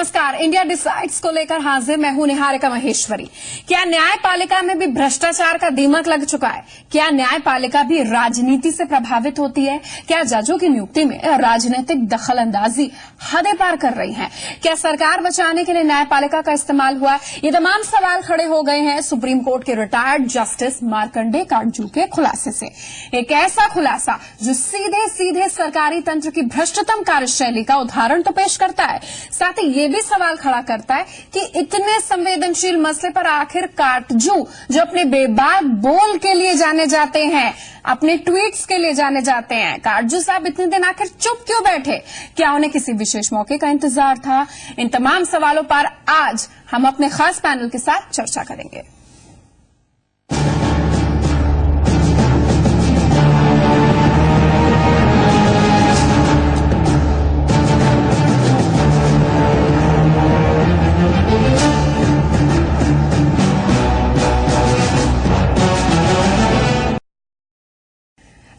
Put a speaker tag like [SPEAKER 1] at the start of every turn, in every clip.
[SPEAKER 1] नमस्कार। India decides को लेकर हाजिर मैं हूं निहारिका महेश्वरी। क्या न्यायपालिका में भी भ्रष्टाचार का दीमक लग चुका है? क्या न्यायपालिका भी राजनीति से प्रभावित होती है? क्या जजों की नियुक्ति में राजनीतिक दखलंदाजी हदें पार कर रही है? क्या सरकार बचाने के लिए न्यायपालिका का इस्तेमाल हुआ? ये तमाम सवाल खड़े हो गए हैं सुप्रीम कोर्ट के रिटायर्ड जस्टिस मार्कंडे काटजू के खुलासे से। एक ऐसा खुलासा जो सीधे सीधे सरकारी तंत्र की भ्रष्टतम कार्यशैली का उदाहरण तो पेश करता है, साथ ही ये भी सवाल खड़ा करता है कि इतने संवेदनशील मसले पर आखिर काटजू, जो अपने बेबाक बोल के लिए जाने जाते हैं, अपने ट्वीट्स के लिए जाने जाते हैं, काटजू साहब इतने दिन आखिर चुप क्यों बैठे? क्या उन्हें किसी विशेष मौके का इंतजार था? इन तमाम सवालों पर आज हम अपने खास पैनल के साथ चर्चा करेंगे।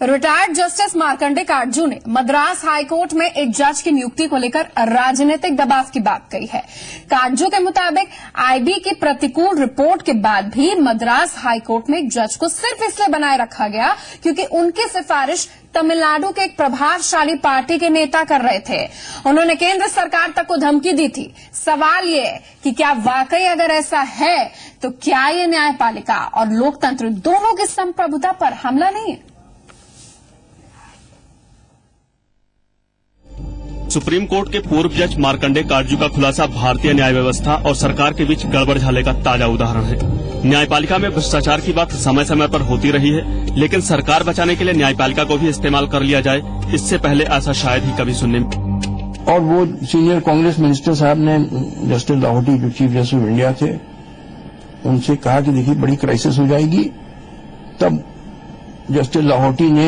[SPEAKER 1] रिटायर्ड जस्टिस मार्कंडे काटजू ने मद्रास हाईकोर्ट में एक जज की नियुक्ति को लेकर राजनीतिक दबाव की बात कही है। काटजू के मुताबिक आईबी की प्रतिकूल रिपोर्ट के बाद भी मद्रास हाईकोर्ट में एक जज को सिर्फ इसलिए बनाए रखा गया क्योंकि उनकी सिफारिश तमिलनाडु के एक प्रभावशाली पार्टी के नेता कर रहे थे। उन्होंने केंद्र सरकार तक को धमकी दी थी। सवाल ये है कि क्या वाकई अगर ऐसा है तो क्या ये न्यायपालिका और लोकतंत्र दोनों की संप्रभुता पर हमला नहीं है?
[SPEAKER 2] सुप्रीम कोर्ट के पूर्व जज मार्कंडे काटजू का खुलासा भारतीय न्याय व्यवस्था और सरकार के बीच गड़बड़ झाले का ताजा उदाहरण है। न्यायपालिका में भ्रष्टाचार की बात समय समय पर होती रही है, लेकिन सरकार बचाने के लिए न्यायपालिका को भी इस्तेमाल कर लिया जाए, इससे पहले ऐसा शायद ही कभी सुनने में।
[SPEAKER 3] और वो सीनियर कांग्रेस मिनिस्टर साहब ने जस्टिस लाहौटी, जो चीफ जस्टिस ऑफ इंडिया थे, उनसे कहा कि देखिए बड़ी क्राइसिस हो जाएगी। तब जस्टिस लाहौटी ने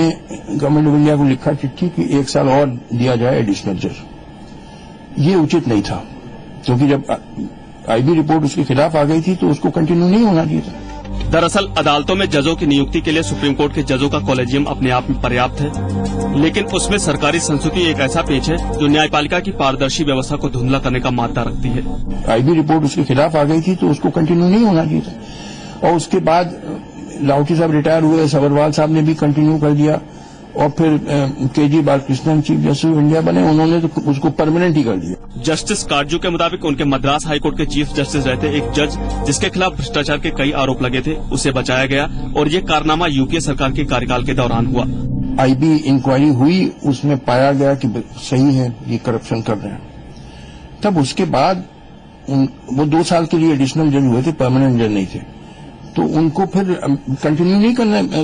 [SPEAKER 3] गवर्नमेंट ऑफ इंडिया को लिखा चिट्ठी कि 1 साल और दिया जाए एडिशनल जज। ये उचित नहीं था, क्योंकि जब आईबी रिपोर्ट उसके खिलाफ आ गई थी तो उसको कंटिन्यू नहीं होना चाहिए था।
[SPEAKER 2] दरअसल अदालतों में जजों की नियुक्ति के लिए सुप्रीम कोर्ट के जजों का कॉलेजियम अपने आप में पर्याप्त है, लेकिन उसमें सरकारी संस्कृति एक ऐसा पेच है जो न्यायपालिका की पारदर्शी व्यवस्था को धुंधला करने का मादा रखती है।
[SPEAKER 3] आईबी रिपोर्ट उसके खिलाफ आ गई थी तो उसको कंटिन्यू नहीं होना चाहिए था। और उसके बाद लाहौटी साहब रिटायर हुए, सबरवाल साहब ने भी कंटिन्यू कर दिया, और फिर KG Balakrishnan chief justice of India बने, उन्होंने तो उसको परमानेंट ही कर दिया।
[SPEAKER 2] जस्टिस काटजू के मुताबिक उनके मद्रास हाईकोर्ट के चीफ जस्टिस रहते एक जज जिसके खिलाफ भ्रष्टाचार के कई आरोप लगे थे, उसे बचाया गया, और ये कारनामा यूपीए सरकार के कार्यकाल के दौरान हुआ।
[SPEAKER 3] आईबी इंक्वायरी हुई, उसमें पाया गया कि सही है, ये करप्शन कर रहे हैं। तब उसके बाद वो 2 साल के लिए एडिशनल जज हुए थे, परमानेंट जज नहीं थे, तो उनको फिर कंटिन्यू नहीं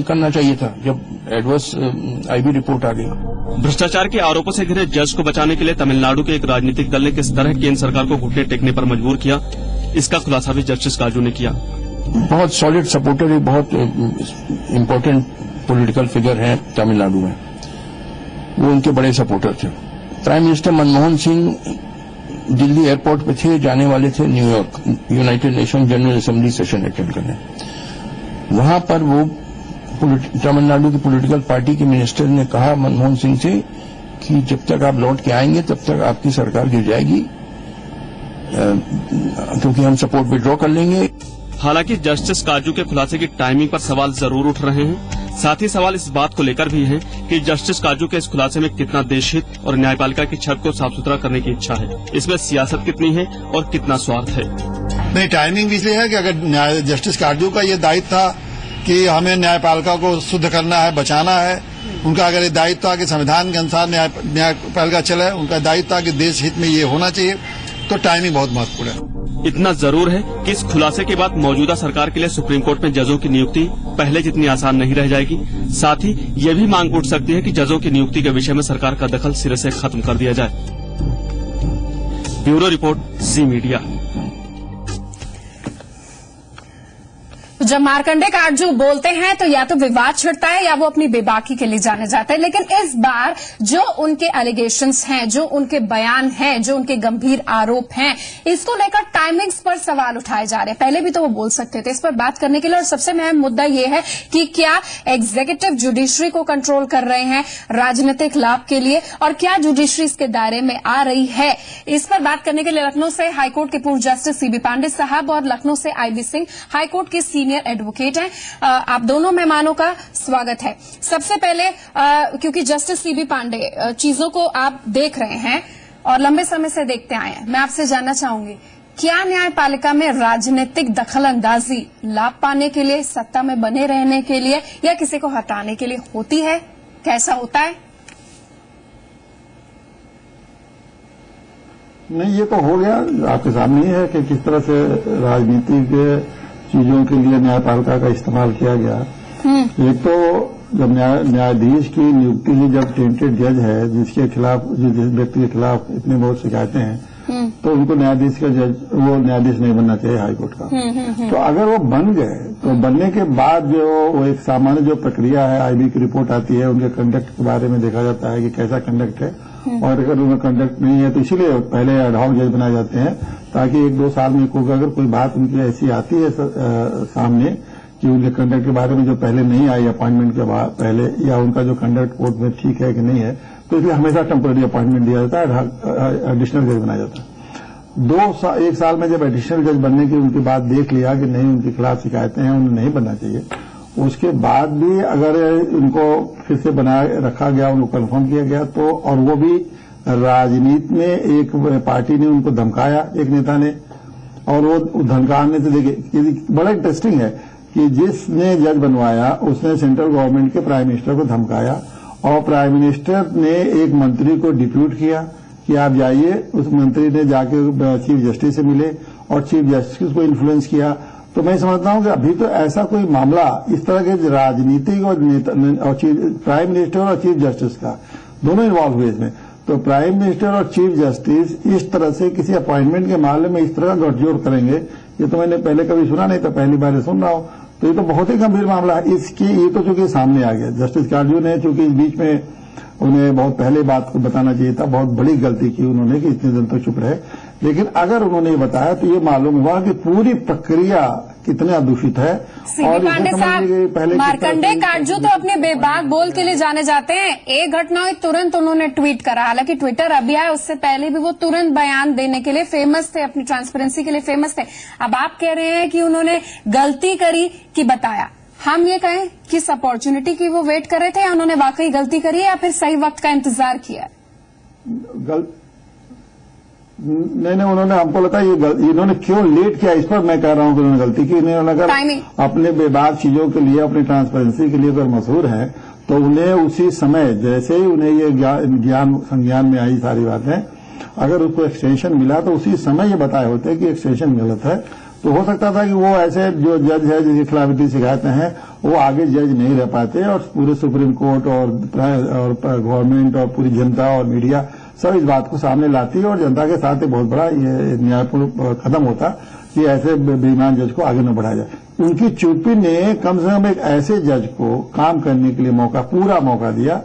[SPEAKER 3] करना चाहिए था जब एडवर्स आईबी रिपोर्ट आ गई।
[SPEAKER 2] भ्रष्टाचार के आरोपों से घिरे जज को बचाने के लिए तमिलनाडु के एक राजनीतिक दल ने किस तरह केंद्र सरकार को घुटने टेकने पर मजबूर किया, इसका खुलासा भी जस्टिस काटजू ने किया।
[SPEAKER 3] बहुत सॉलिड सपोर्टर है, बहुत इम्पोर्टेंट पॉलिटिकल फिगर है तमिलनाडु में, वो उनके बड़े सपोर्टर थे। Prime minister Manmohan Singh Delhi airport पे थे, जाने वाले थे New York United nation general assembly session attend करने। वहां पर वो तमिलनाडु की पॉलिटिकल पार्टी के मिनिस्टर ने कहा मनमोहन सिंह से कि जब तक आप लौट के आएंगे तब तक आपकी सरकार गिर जाएगी, क्योंकि हम सपोर्ट विड्रॉ कर लेंगे।
[SPEAKER 2] हालांकि जस्टिस काटजू के खुलासे की टाइमिंग पर सवाल जरूर उठ रहे हैं। साथ ही सवाल इस बात को लेकर भी है कि जस्टिस काटजू के इस खुलासे में कितना देशहित और न्यायपालिका की छत को साफ सुथरा करने की इच्छा है, इसमें सियासत कितनी है और कितना स्वार्थ है।
[SPEAKER 4] नहीं, टाइमिंग इसलिए है कि अगर जस्टिस काटजू का ये दायित्व था कि हमें न्यायपालिका को शुद्ध करना है, बचाना है, उनका अगर ये दायित्व था कि संविधान के अनुसार न्यायपालिका चले, उनका दायित्व था कि देश हित में ये होना चाहिए, तो टाइमिंग बहुत महत्वपूर्ण है।
[SPEAKER 2] इतना जरूर है कि इस खुलासे के बाद मौजूदा सरकार के लिए सुप्रीम कोर्ट में जजों की नियुक्ति पहले जितनी आसान नहीं रह जाएगी। साथ ही ये भी मांग उठ सकती है कि जजों की नियुक्ति के विषय में सरकार का दखल सिरे से खत्म कर दिया जाए। ब्यूरो रिपोर्ट, जी मीडिया।
[SPEAKER 1] जब मार्कंडे काटजू बोलते हैं तो या तो विवाद छिड़ता है या वो अपनी बेबाकी के लिए जाने जाते हैं, लेकिन इस बार जो उनके एलिगेशंस हैं, जो उनके बयान हैं, जो उनके गंभीर आरोप हैं, इसको लेकर टाइमिंग्स पर सवाल उठाए जा रहे हैं। पहले भी तो वो बोल सकते थे। इस पर बात करने के लिए और सबसे अहम मुद्दा ये है कि क्या एग्जीक्यूटिव जुडिशरी को कंट्रोल कर रहे हैं राजनीतिक लाभ के लिए, और क्या जुडिशरी इसके दायरे में आ रही है। इस पर बात करने के लिए लखनऊ से हाईकोर्ट के पूर्व जस्टिस सीबी पांडे साहब और लखनऊ से आईबी सिंह हाईकोर्ट के सीनियर एडवोकेट हैं। आप दोनों मेहमानों का स्वागत है। सबसे पहले क्योंकि जस्टिस सीबी पांडे चीजों को आप देख रहे हैं और लंबे समय से देखते आए हैं, मैं आपसे जानना चाहूंगी, क्या न्यायपालिका में राजनीतिक दखलंदाजी लाभ पाने के लिए, सत्ता में बने रहने के लिए या किसी को हटाने के लिए होती है? कैसा होता है?
[SPEAKER 5] नहीं, ये तो हो गया, आपके सामने ही है कि किस तरह से राजनीतिक चीजों के लिए न्यायपालिका का इस्तेमाल किया गया। एक तो जब न्यायाधीश की नियुक्ति ही जब टेंटेड जज है, जिसके खिलाफ, जिस व्यक्ति के खिलाफ इतनी बहुत शिकायतें हैं, तो उनको न्यायाधीश का जज, वो न्यायाधीश नहीं बनना चाहिए हाईकोर्ट का। तो अगर वो बन गए तो बनने के बाद जो वो एक सामान्य जो प्रक्रिया है, आईबी की रिपोर्ट आती है, उनके कंडक्ट के बारे में देखा जाता है कि कैसा कंडक्ट है, और अगर उनका कंडक्ट नहीं है तो इसीलिए पहले एडहॉक जज बनाए जाते हैं, ताकि 1-2 साल में अगर कोई बात उनकी ऐसी आती है सामने कि उनके कंडक्ट के बारे में जो पहले नहीं आई अपॉइंटमेंट के बाद पहले, या उनका जो कंडक्ट कोर्ट में ठीक है कि नहीं है, तो इसलिए हमेशा टेम्पररी अपॉइंटमेंट दिया जाता है, एडिशनल जज बनाया जाता है। 1 साल में जब एडिशनल जज बनने की उनकी बात देख लिया कि नहीं, उनके खिलाफ शिकायतें हैं, उन्हें नहीं बनना चाहिए, उसके बाद भी अगर इनको फिर से बनाए रखा गया, उनको कन्फर्म किया गया, तो और वो भी राजनीति में एक पार्टी ने उनको धमकाया, एक नेता ने, और वो धमकाने से देखिए बड़ा इंटरेस्टिंग है कि जिसने जज बनवाया उसने सेंट्रल गवर्नमेंट के प्राइम मिनिस्टर को धमकाया, और प्राइम मिनिस्टर ने एक मंत्री को डिप्यूट किया कि आप जाइए। उस मंत्री ने जाके चीफ जस्टिस से मिले और चीफ जस्टिस को इन्फ्लुएंस किया। तो मैं समझता हूं कि अभी तो ऐसा कोई मामला इस तरह के राजनीतिक और प्राइम मिनिस्टर और चीफ जस्टिस का दोनों इन्वॉल्व हुए इसमें, तो प्राइम मिनिस्टर और चीफ जस्टिस इस तरह से किसी अपॉइंटमेंट के मामले में इस तरह का गठजोड़ करेंगे, ये तो मैंने पहले कभी सुना नहीं था, पहली बार सुन रहा हूं। तो ये तो बहुत ही गंभीर मामला है। इसकी ये तो चूंकि सामने आ गया, जस्टिस काटजू ने चूंकि इस बीच में उन्हें बहुत पहले बात को बताना चाहिए था, बहुत बड़ी गलती की उन्होंने कि इतने दिन तक चुप रहे। लेकिन अगर उन्होंने ये बताया तो ये मालूम हुआ कि पूरी प्रक्रिया कितना दूषित है।
[SPEAKER 1] सीबी पांडे साहब, मार्कंडे काटजू तो अपने बेबाक बोल के लिए जाने जाते हैं। एक घटना हुई, तुरंत उन्होंने ट्वीट करा, हालांकि ट्विटर अभी आया, उससे पहले भी वो तुरंत बयान देने के लिए फेमस थे, अपनी ट्रांसपेरेंसी के लिए फेमस थे। अब आप कह रहे हैं कि उन्होंने गलती करी कि बताया। हम ये कहें कि इस अपॉर्चुनिटी की वो वेट कर रहे थे, या उन्होंने वाकई गलती करी है, या फिर सही वक्त का इंतजार किया?
[SPEAKER 5] नहीं, उन्होंने, हमको लगता है इन्होंने क्यों लेट किया, इस पर मैं कह रहा हूं कि उन्होंने गलती की। इन्होंने अगर अपने बेबाक चीजों के लिए, अपनी ट्रांसपेरेंसी के लिए अगर मशहूर है, तो उन्हें उसी समय, जैसे ही उन्हें ये संज्ञान में आई सारी बातें, अगर उसको एक्सटेंशन मिला तो उसी समय ये बताए होते कि एक्सटेंशन गलत है। तो हो सकता था कि वो ऐसे जो जज है जिसके खिलाफ इतनी शिकायतें हैं, वो आगे जज नहीं रह पाते, और पूरे सुप्रीम कोर्ट और गवर्नमेंट और पूरी जनता और मीडिया सब इस बात को सामने लाती है, और जनता के साथ एक बहुत बड़ा ये न्यायपूर्ण कदम होता कि ऐसे बेईमान जज को आगे न बढ़ाया जाए। उनकी चुप्पी ने कम से कम एक ऐसे जज को काम करने के लिए पूरा मौका दिया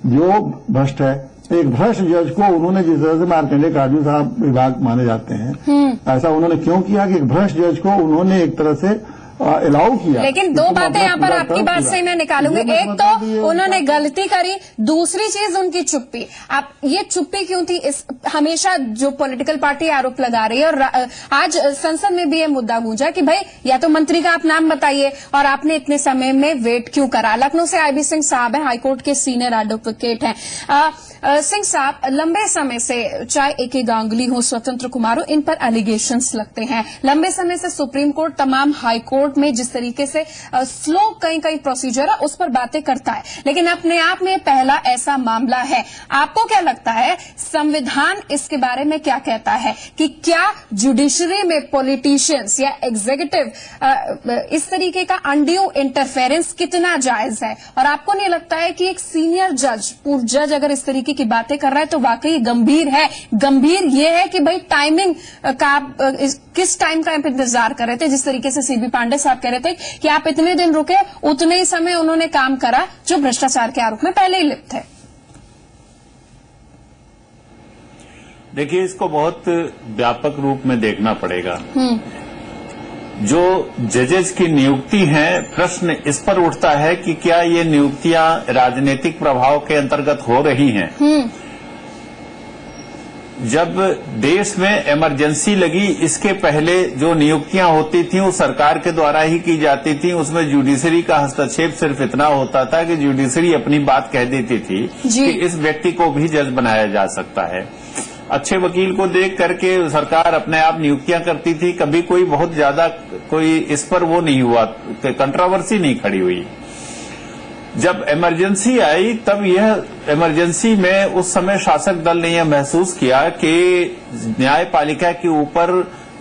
[SPEAKER 5] जो भ्रष्ट है। एक भ्रष्ट जज को उन्होंने, जिस तरह से मार्कंडे काटजू साहब विभाग माने जाते हैं, ऐसा उन्होंने क्यों किया कि एक भ्रष्ट जज को उन्होंने एक तरह से अलाउ किया।
[SPEAKER 1] लेकिन दो बातें यहाँ पर आपकी बात से मैं निकालूंगी। एक तो उन्होंने गलती करी, दूसरी चीज उनकी चुप्पी। आप ये चुप्पी क्यों थी? इस हमेशा जो पॉलिटिकल पार्टी आरोप लगा रही है, और आज संसद में भी ये मुद्दा गूंजा कि भाई या तो मंत्री का आप नाम बताइए, और आपने इतने समय में वेट क्यों करा। लखनऊ से आईबी सिंह साहब हैं, हाईकोर्ट के सीनियर एडवोकेट हैं। सिंह साहब, लंबे समय से चाहे ए.के. गांगुली हो, स्वतंत्र कुमार हो, इन पर एलिगेशंस लगते हैं। लंबे समय से सुप्रीम कोर्ट, तमाम हाई कोर्ट में जिस तरीके से स्लो कई प्रोसीजर है, उस पर बातें करता है, लेकिन अपने आप में पहला ऐसा मामला है। आपको क्या लगता है, संविधान इसके बारे में क्या कहता है कि क्या जुडिशरी में पॉलिटिशियंस या एग्जीक्यूटिव इस तरीके का अनड्यू इंटरफेरेंस कितना जायज है? और आपको नहीं लगता है कि एक सीनियर जज, पूर्व जज अगर इस तरीके की बातें कर रहा है तो वाकई गंभीर है। गंभीर ये है कि भाई टाइमिंग का किस टाइम का आप इंतजार कर रहे थे। जिस तरीके से सीबी पांडे साहब कह रहे थे कि आप इतने दिन रुके, उतने ही समय उन्होंने काम करा जो भ्रष्टाचार के आरोप में पहले ही लिप्त थे।
[SPEAKER 6] देखिए, इसको बहुत व्यापक रूप में देखना पड़ेगा। जो जजेस की नियुक्ति है, प्रश्न इस पर उठता है कि क्या ये नियुक्तियां राजनीतिक प्रभाव के अंतर्गत हो रही हैं। जब देश में इमरजेंसी लगी, इसके पहले जो नियुक्तियां होती थी वो सरकार के द्वारा ही की जाती थी। उसमें जुडिशरी का हस्तक्षेप सिर्फ इतना होता था कि जुडिशरी अपनी बात कह देती थी कि इस व्यक्ति को भी जज बनाया जा सकता है। अच्छे वकील को देख करके सरकार अपने आप नियुक्तियां करती थी। कभी कोई बहुत ज्यादा कोई इस पर वो नहीं हुआ, कंट्रोवर्सी नहीं खड़ी हुई। जब इमरजेंसी आई, तब यह इमरजेंसी में उस समय शासक दल ने यह महसूस किया कि न्यायपालिका के ऊपर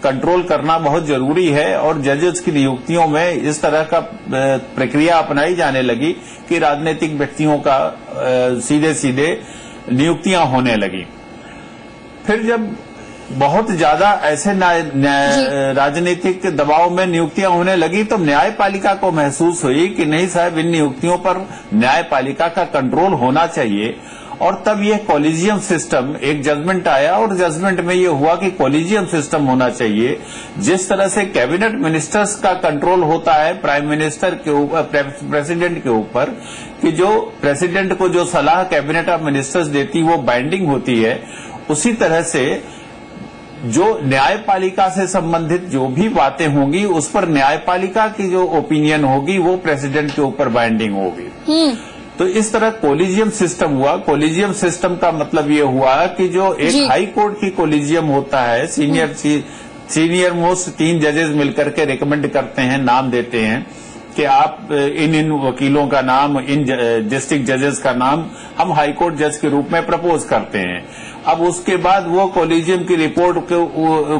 [SPEAKER 6] कंट्रोल करना बहुत जरूरी है और जजेस की नियुक्तियों में इस तरह का प्रक्रिया अपनाई जाने लगी कि राजनीतिक व्यक्तियों का सीधे सीधे नियुक्तियां होने लगी। फिर जब बहुत ज्यादा ऐसे राजनीतिक दबाव में नियुक्तियां होने लगी तो न्यायपालिका को महसूस हुई कि नहीं साहब, इन नियुक्तियों पर न्यायपालिका का कंट्रोल होना चाहिए। और तब ये कॉलेजियम सिस्टम, एक जजमेंट आया और जजमेंट में ये हुआ कि कॉलेजियम सिस्टम होना चाहिए। जिस तरह से कैबिनेट मिनिस्टर्स का कंट्रोल होता है प्राइम मिनिस्टर के ऊपर, प्रेसिडेंट के ऊपर, कि जो प्रेसिडेंट को जो सलाह कैबिनेट ऑफ मिनिस्टर्स देती वो बाइंडिंग होती है, उसी तरह से जो न्यायपालिका से संबंधित जो भी बातें होंगी उस पर न्यायपालिका की जो ओपिनियन होगी वो प्रेसिडेंट के ऊपर बाइंडिंग होगी। तो इस तरह कोलिजियम सिस्टम हुआ। कोलिजियम सिस्टम का मतलब ये हुआ कि जो एक हाई कोर्ट की कोलिजियम होता है, सीनियर मोस्ट 3 जजेस मिलकर के रिकमेंड करते हैं, नाम देते हैं कि आप इन वकीलों का नाम, इन डिस्ट्रिक्ट जजेस का नाम हम हाई कोर्ट जज के रूप में प्रपोज करते हैं। अब उसके बाद वो कॉलेजियम की रिपोर्ट,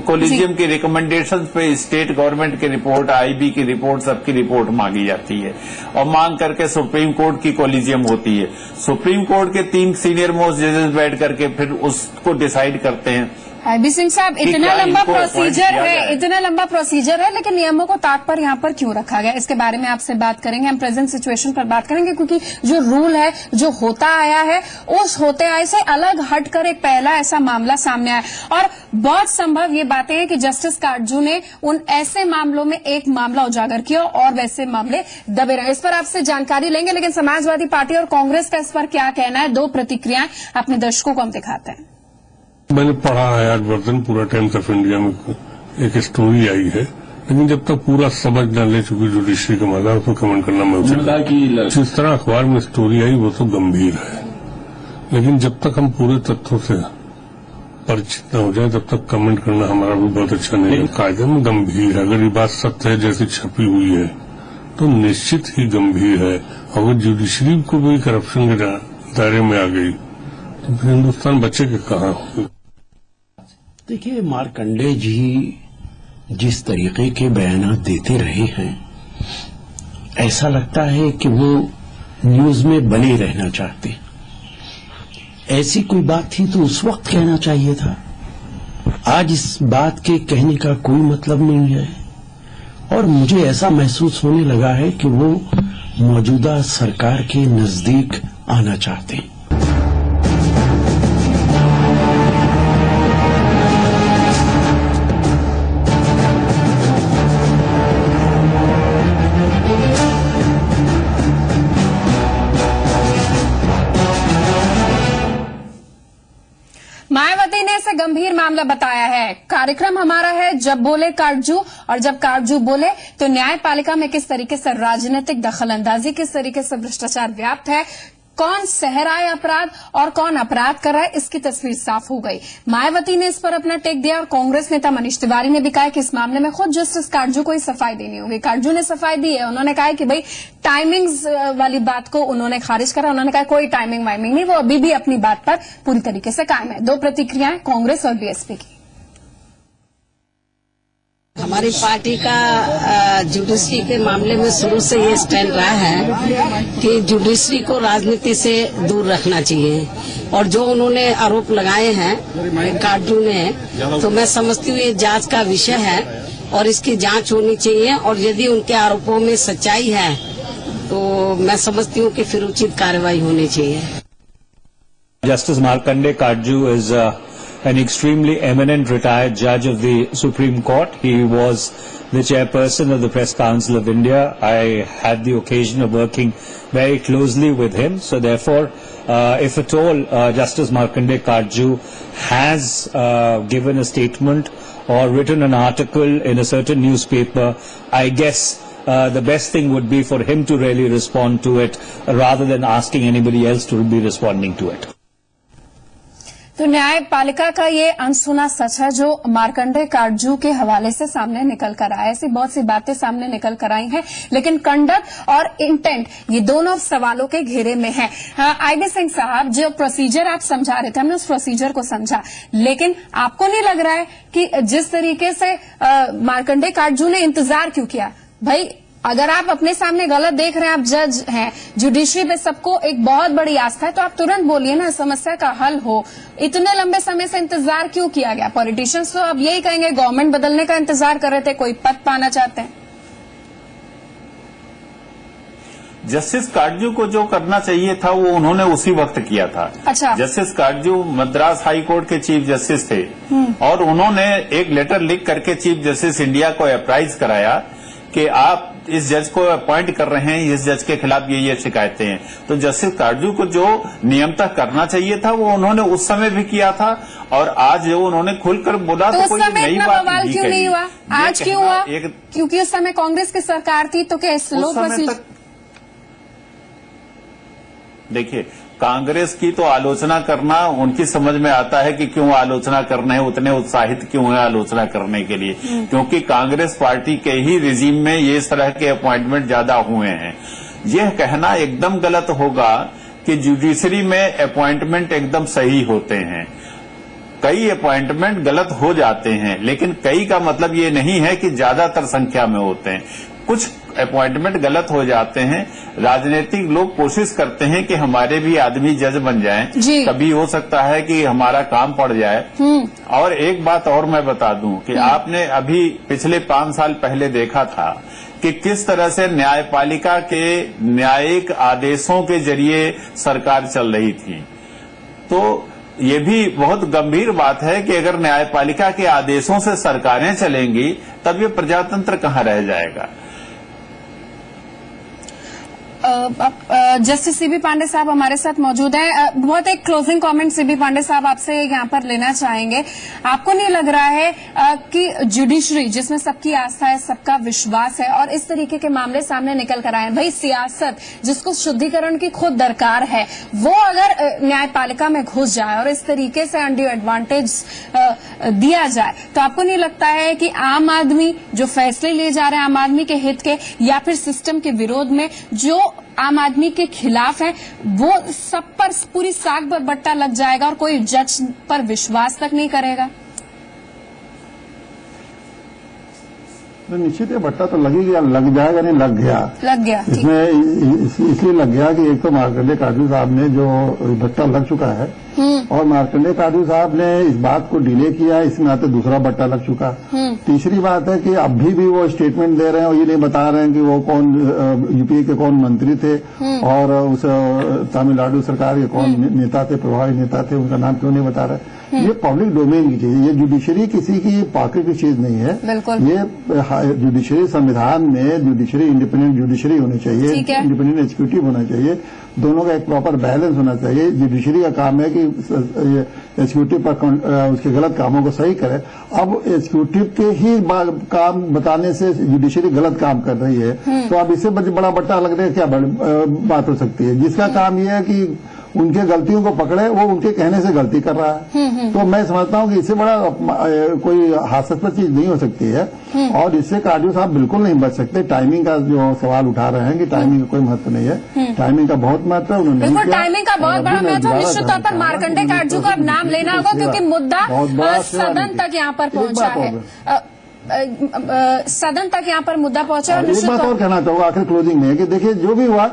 [SPEAKER 6] कॉलेजियम की रिकमेंडेशन पे स्टेट गवर्नमेंट की रिपोर्ट, आईबी की रिपोर्ट, सबकी रिपोर्ट मांगी जाती है और मांग करके सुप्रीम कोर्ट की कॉलेजियम होती है। सुप्रीम कोर्ट के 3 सीनियर मोस्ट जजेस बैठ करके फिर उसको डिसाइड करते हैं।
[SPEAKER 1] आईबी सिंह साहब, इतना लंबा प्रोसीजर है, लेकिन नियमों को ताक पर यहाँ पर क्यों रखा गया, इसके बारे में आपसे बात करेंगे। हम प्रेजेंट सिचुएशन पर बात करेंगे क्योंकि जो रूल है, जो होता आया है, उस होते आए से अलग हटकर एक पहला ऐसा मामला सामने आया और बहुत संभव ये बातें हैं कि जस्टिस काटजू ने उन ऐसे मामलों में एक मामला उजागर किया और वैसे मामले दबे रहे। इस पर आपसे जानकारी लेंगे, लेकिन समाजवादी पार्टी और कांग्रेस का इस पर क्या कहना है, 2 प्रतिक्रियाएं अपने दर्शकों को हम दिखाते हैं।
[SPEAKER 7] मैंने पढ़ा है आज वर्तन पूरा टाइम्स ऑफ इंडिया में एक स्टोरी आई है, लेकिन जब तक पूरा समझ न ले चुकी जुडिशरी का मजा, उसको कमेंट करना मैं उचित। जिस तरह अखबार में स्टोरी आई वो तो गंभीर है, लेकिन जब तक हम पूरे तथ्यों से परिचित न हो जाए तब तक कमेंट करना हमारा भी बहुत अच्छा नहीं है। कायदे में गंभीर है। अगर ये बात सत्य है जैसी छपी हुई है तो निश्चित ही गंभीर है। अगर जुडिशरी को भी करप्शन के दायरे में आ गई तो फिर हिन्दुस्तान बचे के कहाँ।
[SPEAKER 8] देखिए, मार्कंडे जी जिस तरीके के बयान देते रहे हैं, ऐसा लगता है कि वो न्यूज में बने रहना चाहते। ऐसी कोई बात थी तो उस वक्त कहना चाहिए था। आज इस बात के कहने का कोई मतलब नहीं है और मुझे ऐसा महसूस होने लगा है कि वो मौजूदा सरकार के नजदीक आना चाहते हैं।
[SPEAKER 1] मायावती ने इसे गंभीर मामला बताया है। कार्यक्रम हमारा है जब बोले काटजू, और जब काटजू बोले तो न्यायपालिका में किस तरीके से राजनीतिक दखलंदाजी, किस तरीके से भ्रष्टाचार व्याप्त है, कौन सह रहा है अपराध और कौन अपराध कर रहा है, इसकी तस्वीर साफ हो गई। मायावती ने इस पर अपना टेक दिया और कांग्रेस नेता मनीष तिवारी ने भी कहा कि इस मामले में खुद जस्टिस काटजू को ही सफाई देनी होगी। काटजू ने सफाई दी है। उन्होंने कहा कि भाई टाइमिंग्स वाली बात को उन्होंने खारिज करा। उन्होंने कहा कोई टाइमिंग वाइमिंग नहीं, वो अभी भी अपनी बात पर पूरी तरीके से कायम है। 2 प्रतिक्रियाएं कांग्रेस और बीएसपी की।
[SPEAKER 9] हमारी पार्टी का जुडिशरी के मामले में शुरू से ये स्टैंड रहा है कि जुडिशरी को राजनीति से दूर रखना चाहिए और जो उन्होंने आरोप लगाए हैं काटजू ने, तो मैं समझती हूँ ये जांच का विषय है और इसकी जांच होनी चाहिए। और यदि उनके आरोपों में सच्चाई है तो मैं समझती हूँ कि फिर उचित कार्रवाई होनी चाहिए।
[SPEAKER 10] Justice Markanday Katju is an extremely eminent retired judge of the Supreme Court. He was the chairperson of the Press Council of India. I had the occasion of working very closely with him. So therefore, if at all Justice Markanday Katju has given a statement or written an article in a certain newspaper, I guess the best thing would be for him to really respond to it rather than asking anybody else to be responding to it.
[SPEAKER 1] तो न्यायपालिका का ये अनसुना सच है जो मार्कंडेय काटजू के हवाले से सामने निकल कर आया। ऐसी बहुत सी बातें सामने निकल कर आई हैं, लेकिन कंडक्ट और इंटेंट ये दोनों सवालों के घेरे में है। आईडी सिंह साहब, जो प्रोसीजर आप समझा रहे थे, हमने उस प्रोसीजर को समझा, लेकिन आपको नहीं लग रहा है कि जिस तरीके से मार्कंडेय काटजू ने इंतजार क्यों किया? भाई, अगर आप अपने सामने गलत देख रहे हैं, आप जज हैं, जुडिशरी पे सबको एक बहुत बड़ी आस्था है, तो आप तुरंत बोलिए ना, समस्या का हल हो। इतने लंबे समय से इंतजार क्यों किया गया? पॉलिटिशियंस तो अब यही कहेंगे गवर्नमेंट बदलने का इंतजार कर रहे थे, कोई पद पाना चाहते हैं।
[SPEAKER 6] जस्टिस काटजू को जो करना चाहिए था वो उन्होंने उसी वक्त किया था।
[SPEAKER 1] अच्छा।
[SPEAKER 6] Justice Katju Madras high court के चीफ जस्टिस थे और उन्होंने एक लेटर लिख करके चीफ जस्टिस इंडिया को अप्राइज कराया कि आप इस जज को अपॉइंट कर रहे हैं, इस जज के खिलाफ ये शिकायतें हैं। तो जस्टिस काटजू को जो नियमतः करना चाहिए था वो उन्होंने उस समय भी किया था और आज जो उन्होंने खुलकर बोला तो कोई नई बात
[SPEAKER 1] बवाल क्यों नहीं हुआ? आज क्यों हुआ? क्योंकि उस समय कांग्रेस की सरकार थी, तो क्या स्लो प्रोसीजर?
[SPEAKER 6] देखिए, कांग्रेस की तो आलोचना करना उनकी समझ में आता है कि क्यों आलोचना करना है, उतने उत्साहित क्यों है आलोचना करने के लिए, क्योंकि कांग्रेस पार्टी के ही रिजीम में ये इस तरह के अपॉइंटमेंट ज्यादा हुए हैं। यह कहना एकदम गलत होगा कि जुडिशरी में अपॉइंटमेंट एकदम सही होते हैं। कई अपॉइंटमेंट गलत हो जाते हैं, लेकिन कई का मतलब ये नहीं है कि ज्यादातर संख्या में होते हैं। कुछ अपॉइंटमेंट गलत हो जाते हैं। राजनीतिक लोग कोशिश करते हैं कि हमारे भी आदमी जज बन जाएं, कभी हो सकता है कि हमारा काम पड़ जाए। और एक बात और मैं बता दूं कि आपने अभी पिछले 5 साल पहले देखा था कि किस तरह से न्यायपालिका के न्यायिक आदेशों के जरिए सरकार चल रही थी। तो ये भी बहुत गंभीर बात है कि अगर न्यायपालिका के आदेशों से सरकारें चलेंगी तब ये प्रजातंत्र कहाँ रह जाएगा।
[SPEAKER 1] जस्टिस सीबी पांडे साहब हमारे साथ मौजूद हैं। बहुत एक क्लोजिंग कमेंट सीबी पांडे साहब आपसे यहाँ पर लेना चाहेंगे। आपको नहीं लग रहा है कि जुडिशरी जिसमें सबकी आस्था है, सबका विश्वास है, और इस तरीके के मामले सामने निकल कर आए हैं, भाई सियासत जिसको शुद्धिकरण की खुद दरकार है, वो अगर न्यायपालिका में घुस जाए और इस तरीके से अनड्यू एडवांटेज दिया जाए, तो आपको नहीं लगता है कि आम आदमी जो फैसले ले जा रहे हैं आम आदमी के हित के या फिर सिस्टम के विरोध में, जो आम आदमी के खिलाफ है, वो सब पर पूरी साग पर बट्टा लग जाएगा और कोई जज पर विश्वास तक नहीं करेगा?
[SPEAKER 5] निश्चित है, बट्टा तो लग जाएगा, नहीं लग गया। इसमें इसलिए लग गया कि एक तो मार्कंडेय काटजू साहब ने जो बट्टा लग चुका है और मार्कंडेय काटजू साहब ने इस बात को डिले किया, इसमें आते दूसरा बट्टा लग चुका। तीसरी बात है कि अभी भी वो स्टेटमेंट दे रहे हैं और ये नहीं बता रहे हैं कि वो कौन यूपीए के कौन मंत्री थे और उस तमिलनाडु सरकार के कौन नेता थे, प्रभावी नेता थे, उनका नाम क्यों नहीं बता रहे। ये पब्लिक डोमेन की चीज है, ये जुडिशरी किसी की पॉकेट की चीज नहीं है। ये जुडिशरी संविधान में जुडिशरी इंडिपेंडेंट जुडिशरी होनी चाहिए, इंडिपेंडेंट एग्जीक्यूटिव होना चाहिए, दोनों का एक प्रॉपर बैलेंस होना चाहिए। जुडिशरी का काम है कि एग्जीक्यूटिव पर उसके गलत कामों को सही करे। अब एग्जीक्यूटिव के ही काम बताने से जुडिशरी गलत काम कर रही है, तो अब इससे बड़ा बट्टा लगने का क्या बात हो सकती है। जिसका काम यह है कि उनके गलतियों को पकड़े, वो उनके कहने से गलती कर रहा है। तो मैं समझता हूँ कि इससे बड़ा कोई हास्यास्पद चीज नहीं हो सकती है और इससे काटजू साहब बिल्कुल नहीं बच सकते। टाइमिंग का जो सवाल उठा रहे हैं कि टाइमिंग का कोई महत्व नहीं है, टाइमिंग का बहुत महत्व है। उन्होंने
[SPEAKER 1] बिल्कुल टाइमिंग का बहुत बड़ा महत्व है। निश्चित तौर पर मार्कंडेय काटजू को अब नाम लेना होगा क्योंकि मुद्दा सदन तक यहाँ पर पहुंचा है, सदन तक यहाँ पर मुद्दा पहुंचा है।
[SPEAKER 5] एक बात और कहना चाहूंगा आखिर क्लोजिंग में कि देखिए जो भी हुआ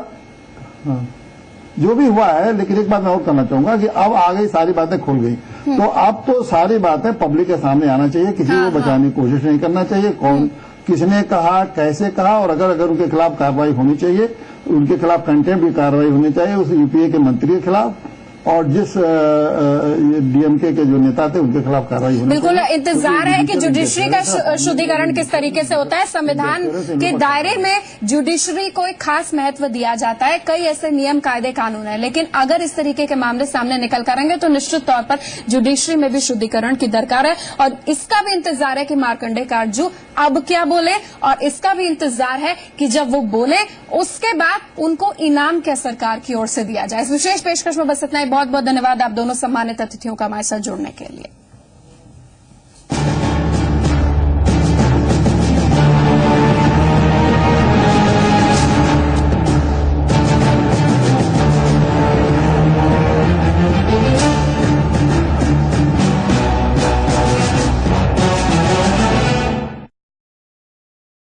[SPEAKER 5] जो भी हुआ है, लेकिन एक बात मैं और करना चाहूंगा कि अब आ गई सारी बातें खुल गई, तो अब तो सारी बातें पब्लिक के सामने आना चाहिए, किसी को बचाने की कोशिश नहीं करना चाहिए, कौन किसने कहा, कैसे कहा, और अगर उनके खिलाफ कार्रवाई होनी चाहिए, उनके खिलाफ कंटेम्प्ट की कार्रवाई होनी चाहिए, उस यूपीए के मंत्री के खिलाफ, और जिस डीएमके के जो नेता थे उनके खिलाफ कार्रवाई होनी
[SPEAKER 1] बिल्कुल
[SPEAKER 5] चाहिए।
[SPEAKER 1] इंतजार है कि जुडिशरी का शुद्धिकरण किस तरीके से होता है। संविधान के दायरे में जुडिशरी को एक खास महत्व दिया जाता है, कई ऐसे नियम कायदे कानून है, लेकिन अगर इस तरीके के मामले सामने निकल कर आएंगे तो निश्चित तौर पर जुडिशरी में भी शुद्धिकरण की दरकार है। और इसका भी इंतजार है कि मार्कंडेय काटजू अब क्या बोले, और इसका भी इंतजार है कि जब वो बोले उसके बाद उनको इनाम क्या सरकार की ओर से दिया जाए। इस विशेष पेशकश में बस इतना ही। बहुत बहुत धन्यवाद आप दोनों सम्मानित अतिथियों का हमारे साथ जुड़ने के लिए।